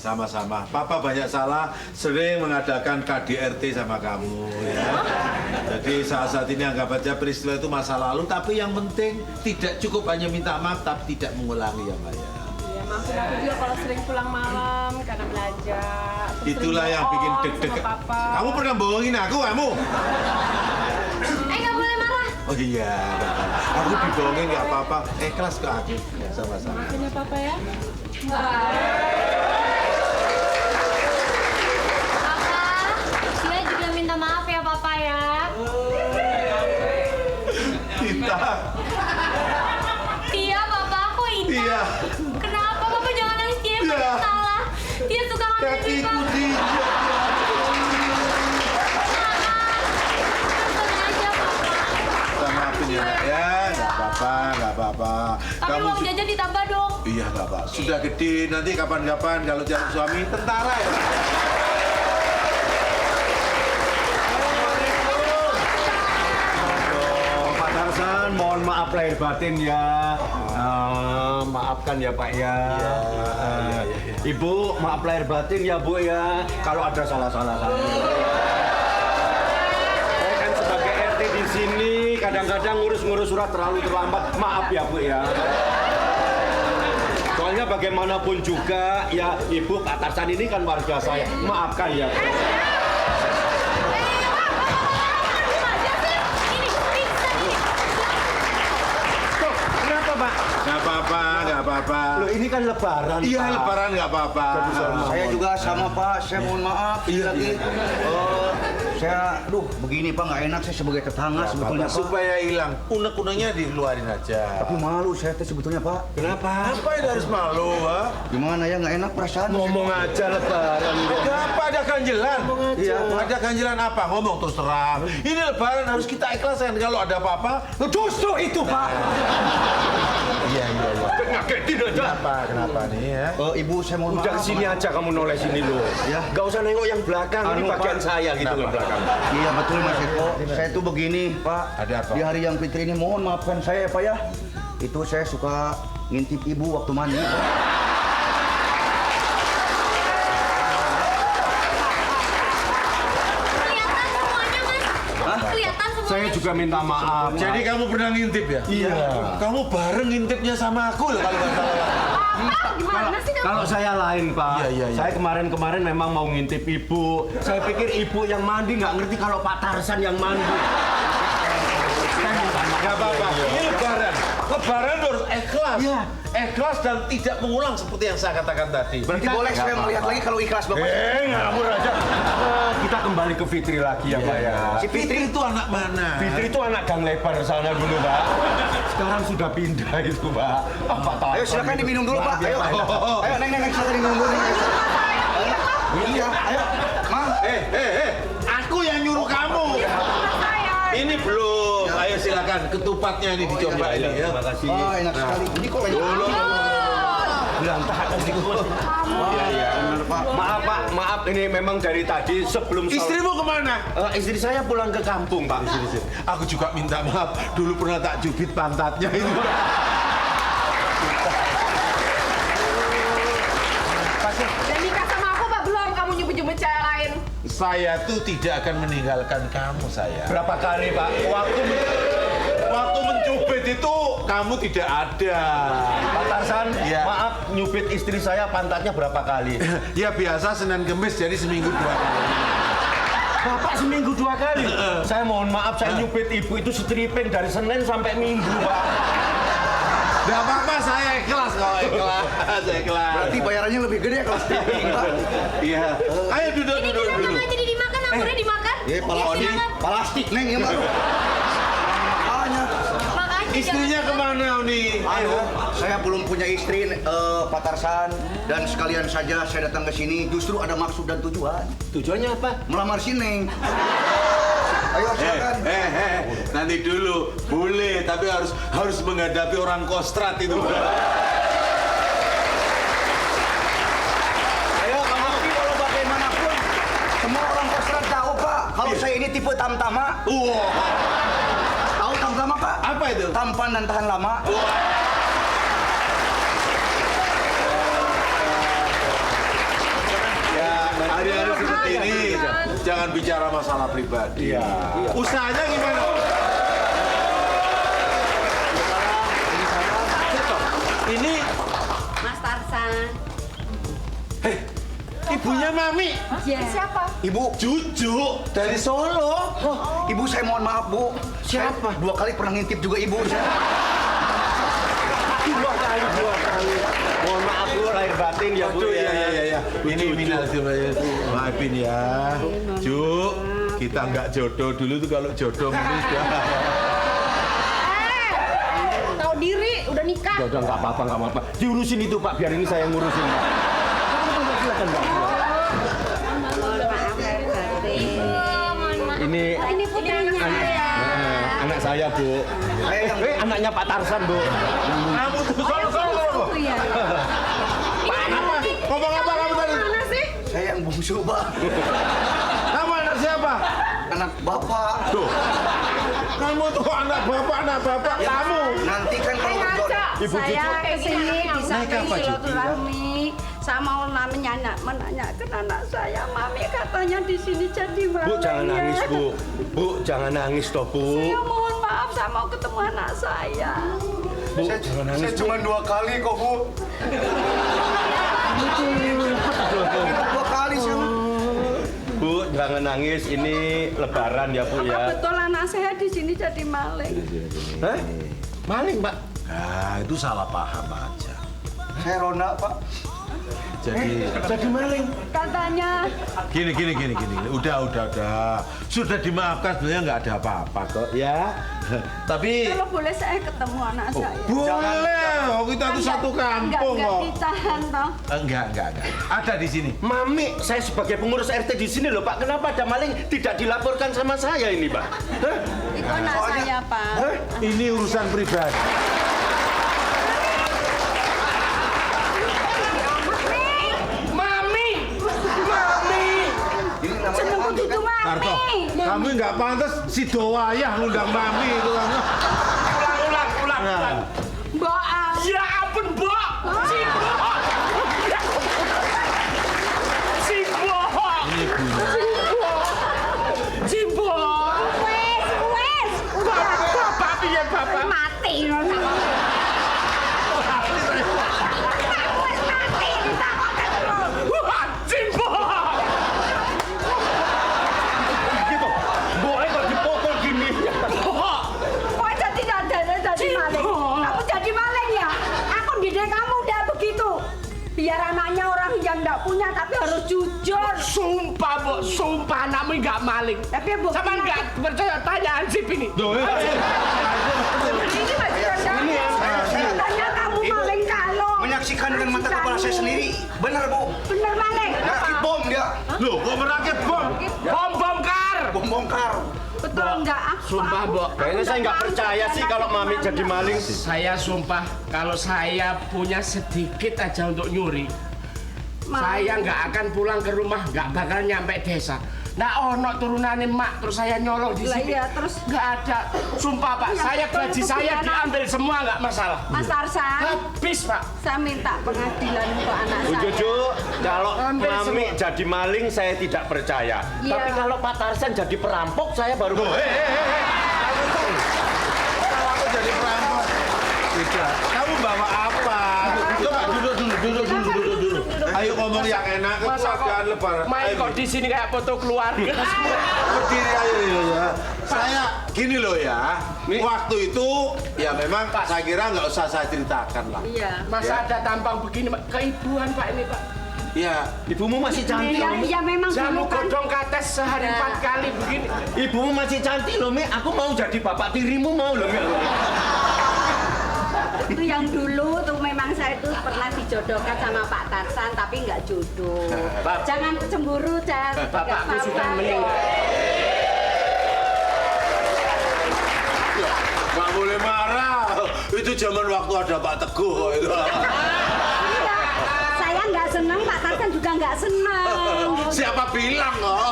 sama-sama. Papa banyak salah, sering mengadakan KDRT sama kamu ya. Jadi saat ini anggap aja peristiwa itu masa lalu, tapi yang penting tidak cukup hanya minta maaf, tapi tidak mengulangi ya Mbak ya. Iya, maafin aku juga kalau sering pulang malam karena belajar. Itulah yang bikin deg-degan. Kamu pernah bohongin aku, kamu? Nggak boleh marah. Oh iya, aku dibohongin nggak apa-apa. Ikhlas ke aku, sama-sama. Maafin ya Papa ya. Dia juga minta maaf ya Papa ya. Kita. Iya Papa, aku Intan. Iya. Kenapa Papa jangan nangis, dia yang paling salah. Dia suka ngambil duit Papa. Maafin ya, ya, nggak apa-apa. Tapi uang jajan ditambah dong. Iya, nggak apa. Sudah gede, nanti kapan-kapan kalau cari suami tentara ya. Pak Tarsan, mohon maaf lahir batin ya. Maafkan ya Pak ya. Ibu, maaf lahir batin ya Bu ya. Kalau ada salah-salah saya. Saya kan sebagai RT di sini kadang-kadang ngurus-ngurus surat terlalu terlambat. Maaf ya Bu ya. Soalnya bagaimanapun juga ya Ibu Pak Tarsan ini kan warga saya. Maafkan ya. Nggak apa-apa. Loh ini kan lebaran. Iya, Pak. lebaran nggak apa-apa. Saya juga sama Pak, saya mohon maaf. Iya, lagi. Saya, begini Pak, nggak enak saya sebagai tetangga sebetulnya Pak. Supaya hilang, unek-uneknya dikeluarin aja. Tapi malu saya tuh sebetulnya Pak. Kenapa? Apa yang harus malu, ha? Gimana ya, nggak enak perasaan. Ngomong aja lebaran. Ada apa? Ada ganjelan? Iya, Pak. Ada ganjelan apa? Ngomong terus terang. Ini lebaran harus kita ikhlaskan. Kalau ada apa-apa, Justru itu Pak. iya. Ngagetin aja. Kenapa nih ya? Ibu, saya mohon maaf. Udah kesini aja kamu noleh sini lo. Ya. Gak usah nengok yang belakang. Ini bagian saya gitu loh belakang. Iya betul Mas Eko. Saya tuh begini Pak. Ada apa? Di hari yang fitri ini mohon maafkan saya ya Pak ya. Itu saya suka ngintip ibu waktu mandi. Pak. Kelihatan semuanya Mas. Kelihatan semuanya. Saya juga minta maaf. Jadi kamu pernah ngintip ya? Iya. Kamu bareng ngintipnya sama aku loh kalau nggak salah. Gimana sih kamu? Kalau saya lain Pak, Iya. saya kemarin memang mau ngintip ibu. Saya pikir ibu yang mandi, nggak ngerti kalau Pak Tarsan yang mandi. Nggak apa-apa. Ini lebaran. Lebaran harus ikhlas. Iya. Ikhlas dan tidak mengulang seperti yang saya katakan tadi. Berarti boleh saya melihat lagi kalau ikhlas Bapak. Ngawur aja. Kita kembali ke Fitri lagi ya Pak ya. Si Fitri itu anak mana? Fitri itu anak gang lebar sana dulu Pak. Sekarang sudah pindah itu Pak. Pak Tarsan. Ayo silakan diminum dulu Pak. Maaf ya, Ayo. Pak, ya. Ayo Neng silakan diminum dulu. Iya, ayo. Mang. Aku yang nyuruh kamu. Ini belum. Ayo silakan ketupatnya ini dicoba ini ya. Terima kasih. Oh, enak sekali. Ini kok enak. Berantakan sedikit. Iya, benar Pak. Maaf Pak, maaf ini memang dari tadi sebelum sholat. Istrimu kemana? Istri saya pulang ke kampung Pak. Aku juga minta maaf. Dulu pernah tak jubit pantatnya itu. Dan nikah sama aku apa belum? Kamu nyebut-nyebut cewek lain. Saya tuh tidak akan meninggalkan kamu saya. Berapa kali Pak? Waktu mencubit itu kamu tidak ada. Pak Tarsan, Ya. maaf nyubit istri saya pantatnya berapa kali? Ya biasa Senin Kemis jadi seminggu 2 kali. Bapak seminggu 2 kali? Saya mohon maaf, saya nyubit ibu itu stripping dari Senin sampai Minggu Pak. Gak apa-apa, saya ikhlas kalau ikhlas. Saya ikhlas. Berarti bayarannya lebih gede kalau stripping Pak. Iya. Ayo duduk. Ini kita nggak jadi dimakan, ampurnya dimakan. Pala plastik Neng ya Mbak. Makanya. Makanya Istrinya kemana nih? Ayo, saya belum punya istri, Pak Tarsan, dan sekalian saja saya datang ke sini justru ada maksud dan tujuan. Tujuannya apa? Melamar si Neng. Ayo silakan. Nanti dulu boleh, tapi harus menghadapi orang kostrat itu. Ayo, tapi kalau bagaimanapun semua orang kostrad tahu Pak, kalau saya ini tipe tamtama. Tahu tamtama Pak? Apa itu? Tampan dan tahan lama. jangan bicara masalah pribadi. Iya. Usahanya gimana? Ini Mas Tarsan. ibunya Mami. Siapa? Ibu, Juju dari Solo. ibu saya mohon maaf bu. Siapa? Saya 2 kali pernah ngintip juga ibu. Dua kali. Mohon maaf Bu, lahir batin ya Bu ya. Iya. Ini minal maafin ya. Ju, kita nggak jodoh dulu tuh kalau jodoh ini sudah. Tahu diri, udah nikah. Udah nggak apa-apa. Diurusin itu Pak, biar ini saya ngurusin Pak. Silakan Pak. Mohon maaf lahir batin. Ini Ini putrinya ya. anak saya Bu. Anaknya Pak Tarsan Bu. Kamu tuh Solo. Iya. Ngomong apa kamu tadi? Mana sih? Saya yang bungsu pak. Kamu anak siapa? Anak bapak. Tuh. Kamu tuh anak bapak kamu. Nanti kan kalau berjodoh. Ibu Saya Cucu. kesini di samping apa, Cucu? silaturahmi. Saya mau menanyakan anak saya. Mami katanya di sini jadi maling. Bu jangan nangis Bu. Bu jangan nangis toh Bu. Saya mohon maaf, saya mau ketemu anak saya. Bu jangan nangis. Saya cuma 2 kali kok bu. 2 kali saya. Bu jangan nangis, ini lebaran ya Bu Apa ya. betul anak saya di sini jadi maling? Hah? Maling Pak. Nah, itu salah paham aja. Saya Ronda pak. Jadi maling. Katanya gini. Udah. Sudah dimaafkan, sebenarnya nggak ada apa-apa kok ya. Tapi kalau boleh saya ketemu anak saya. boleh. Oh, kita tuh satu kampung Enggak kok. ditahan toh. Enggak. Ada di sini. Mami, saya sebagai pengurus RT di sini loh Pak. Kenapa ada maling tidak dilaporkan sama saya ini Pak? Hah? Itu anak saya, Pak. Hah? Ini urusan pribadi. Ini namanya Seneng mami begitu, kan. Karto, Mami. kamu nggak pantas si Dowayah ngundang Mami itu kamu. Ulang. Mbak Ang. Ya ampun, Mbok. Si Mbok. Ini ibunya. Si Mbok. Wes. Udah. Bapak piye, Bapak? Mati loh sama. Wes mati ditakutkan terus. Wah, si Mbok. Gitu. Boleh kok dipukul gini. Mbok. Kok jadi maling? Kamu jadi maling ya? Aku didik kamu udah begitu. Biar anaknya orang yang nggak punya tapi harus jujur. Sumpah, Mbok. Sumpah anakmu nggak maling. Tapi buktinya Sama nggak percaya tanya Ansip ini. Loh, ini masih katanya kamu maling kalau Menyaksikan dengan mata kepala saya sendiri. Benar bu. bener maling. Rakit bom dia. Loh, kok merakit bom? Bom bongkar. Bom bongkar. Betul enggak? Sumpah, Mbok. Kayaknya saya nggak percaya sih kalau Mami jadi maling. Saya sumpah kalau saya punya sedikit aja untuk nyuri, saya nggak akan pulang ke rumah, nggak bakal nyampe desa. Nah, ono turunannya mak, terus saya nyolong di Lah sini. iya, terus Nggak ada. Sumpah Pak, Ya, saya betul, gaji itu saya gimana? diambil semua nggak masalah. Mas Tarsan, Habis Pak. saya minta pengadilan untuk anak Bu saya. Jojo, kalau Ambil Mami semua. jadi maling saya tidak percaya. Iya. Tapi kalau Pak Tarsan jadi perampok saya baru Loh, Kamu jadi perampok. Tidak. Kamu bawa apa? Coba duduk dulu. Ayo ngomong yang enak, keluargaan lebaran. Main Ayo, kok di sini kayak foto keluarga. berdiri ayo ya. Saya gini loh ya. Waktu itu ya memang saya kira nggak usah saya ceritakan lah. Iya. Masa ada tampang begini Pak? Keibuan Pak ini Pak. Ya, Ibumu masih cantik. Iya, Mi. iya memang Jamu dulu kan. godong kates sehari Ya. 4 kali begini. Ibumu masih cantik loh Mi. Aku mau jadi bapak tirimu mau loh Mi. Itu yang dulu tuh memang saya itu pernah dijodohkan sama Pak Tarsan tapi nggak jodoh. Pak. Jangan cemburu, jangan. Bapakku sudah meninggal. nggak boleh marah. Itu zaman waktu ada Pak Teguh kok itu. Enggak, saya nggak senang, Pak Tarsan juga nggak senang. Siapa bilang kok?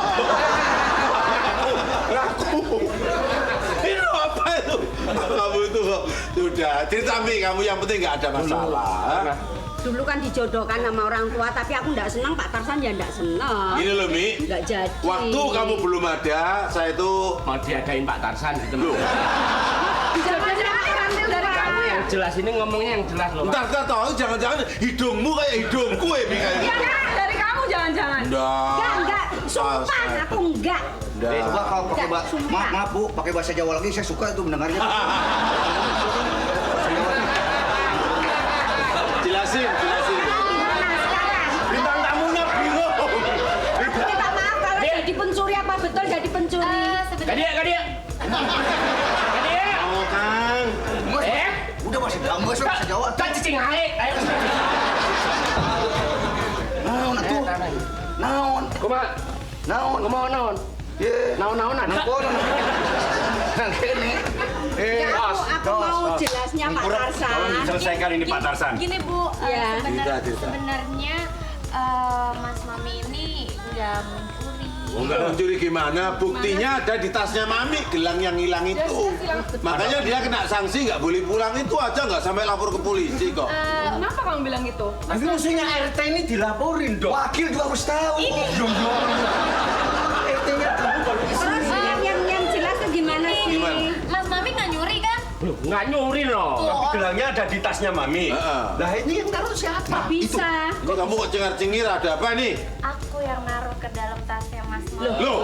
Ngaku. Ini apa itu? Kamu itu kok sudah cerita Mi, kamu yang penting nggak ada masalah. dulu kan dijodohkan sama orang tua, tapi aku nggak senang, Pak Tarsan ya nggak senang. Gini loh, Mi. Nggak jadi. Waktu kamu belum ada, saya itu Mau diadain Pak Tarsan gitu loh. Jangan-jangan kantil dari kamu Kamu ya? yang jelas ini ngomongnya yang jelas loh. Pak. entar tahu jangan-jangan hidungmu kayak hidungku ya, Mi kayak. Iya kan? Dari kamu jangan-jangan. Enggak, sumpah aku enggak. Coba kalau pakai Enggak, sumpah. maaf Bu, pakai bahasa Jawa lagi saya suka itu mendengarnya. Jelasin. Gimana sekarang? Bintang tamunya bingung. Minta maaf kalau jadi pencuri, apa betul jadi pencuri? Kadia. Oh, Kang. Udah masih kamu bahasa Jawa. Tak cicing ae. Ayo. Naon atuh? Naon? Kumaha? Naon? Ngomong naon? Ye. Naon-naonan. Naon? Nang kene. Aku mau jelasnya Pak Tarsan. Selesaikan ini Pak Tarsan. Gini Bu, Ya. sebenarnya Mas Mami ini nggak mencuri. Enggak mencuri gimana? Buktinya ada di tasnya Mami, gelang yang hilang itu. Makanya dia kena sanksi nggak boleh pulang itu aja, nggak sampai lapor ke polisi kok. Kenapa kamu bilang gitu? Tapi mestinya RT ini dilaporin dong. Wakil juga harus tahu. RT-nya kamu baru Terus yang jelas tuh gimana sih? Gimana? Mas Mami nggak nyuri kan? Loh, nggak nyuri loh. Tapi gelangnya ada di tasnya Mami. Heeh. Lah ini yang taruh siapa? Bisa. Kok kamu kok cengar-cengir, ada apa nih? Aku yang naruh ke dalam tasnya Mas Mami. Loh,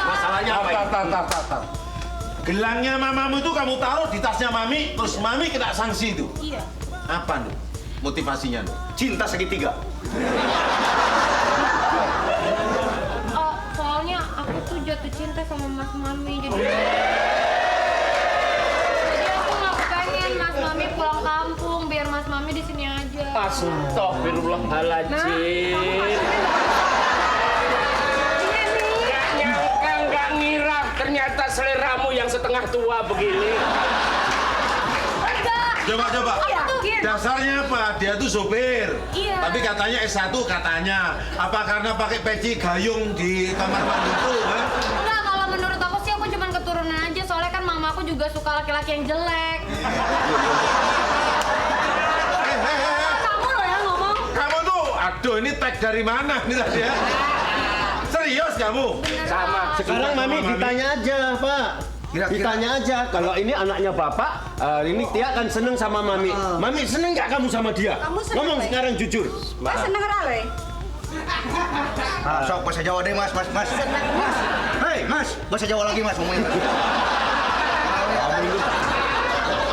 Masalahnya apa? tar. Gelangnya mamamu itu kamu taruh di tasnya Mami, terus Mami kena sanksi itu. Iya. Apa nih motivasinya nih? Cinta segitiga. Soalnya aku tuh jatuh cinta sama Mas Mami jadi aku nggak pengen Mas Mami pulang kampung biar Mas Mami di sini aja. Astagfirullahaladzim. Nggak nyangka, nggak ngira ternyata seleramu yang setengah tua begini. Coba. Dasarnya apa? Dia tuh sopir. Iya. Tapi katanya S1 katanya. Apa karena pakai peci gayung di kamar mandi itu, kan? Enggak, kalau menurut aku sih aku cuma keturunan aja soalnya kan mama aku juga suka laki-laki yang jelek. Kamu loh yang ngomong. Kamu tuh, aduh ini tag dari mana nih tadi ya? Serius kamu? Sama. Sekarang Mami ditanya aja, Pak. Kira-kira- Ditanya aja kalau ini anaknya Bapak, ini Tia kan seneng sama Mami. Mami seneng nggak kamu sama dia? Kamu seneng, Ngomong Pak? sekarang jujur. Mas seneng ora le? Sok bahasa Jawa deh Mas. Hei Mas, bahasa Jawa lagi Mas ngomongin.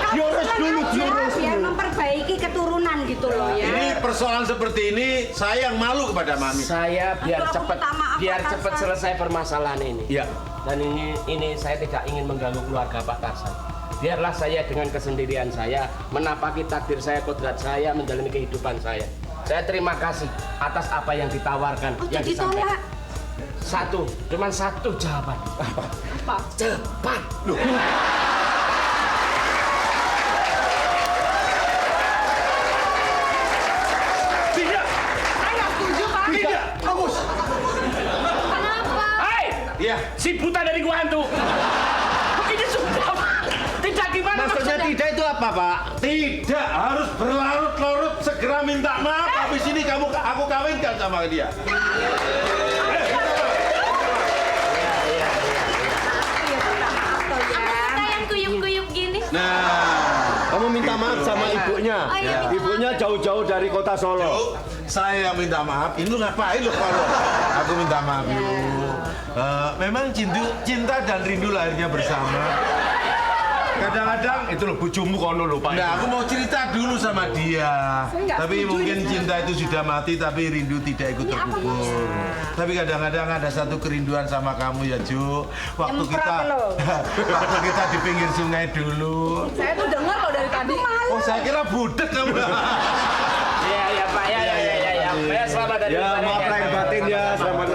Diurus dulu, diurus Biar dulu. memperbaiki keturunan gitu loh ya. Ini persoalan seperti ini, saya yang malu kepada Mami. Saya biar Aduh, aku cepet minta maaf, biar Pak cepet Tarsan. selesai permasalahan ini. Iya. Dan ini saya tidak ingin mengganggu keluarga Pak Tarsan. Biarlah saya dengan kesendirian saya menapaki takdir saya, kodrat saya, menjalani kehidupan saya. Saya terima kasih atas apa yang ditawarkan, Oh, yang jadi disampaikan. tolak. Cuman satu jawaban. Apa? Cepat. Loh. Tidak. Saya nggak setuju, Pak. Tidak. Bagus. Kenapa? Hai, Iya. si buta dari gua hantu. Ini sudah tidak gimana Maksudnya tidak itu apa, Pak? Tidak harus berlarut-larut, segera minta maaf. Habis ini aku kawinkan sama dia. Aku suka yang kuyup-kuyup gini. Nah, Kamu minta maaf sama ibunya. Oh, iya, minta Ibunya jauh-jauh dari kota Solo. Yuk, saya yang minta maaf. Ini lu ngapain lu kalau aku minta maaf yuk. Memang cinta dan rindu lahirnya bersama. Kadang-kadang Itu loh bojomu kono lho, Pak. nah, aku mau cerita dulu sama dia. Saya nggak Tapi setuju mungkin ini. cinta itu sudah mati, tapi rindu tidak ikut terkubur. Tapi kadang-kadang ada satu kerinduan sama kamu ya, Ju. Waktu Nyemprot kita, lo. waktu kita di pinggir sungai dulu. Saya tuh dengar loh dari tadi. Oh, saya kira budek kamu. Iya, Pak. Ya, selamat dari Ya, maaf lahir batin ya. Selamat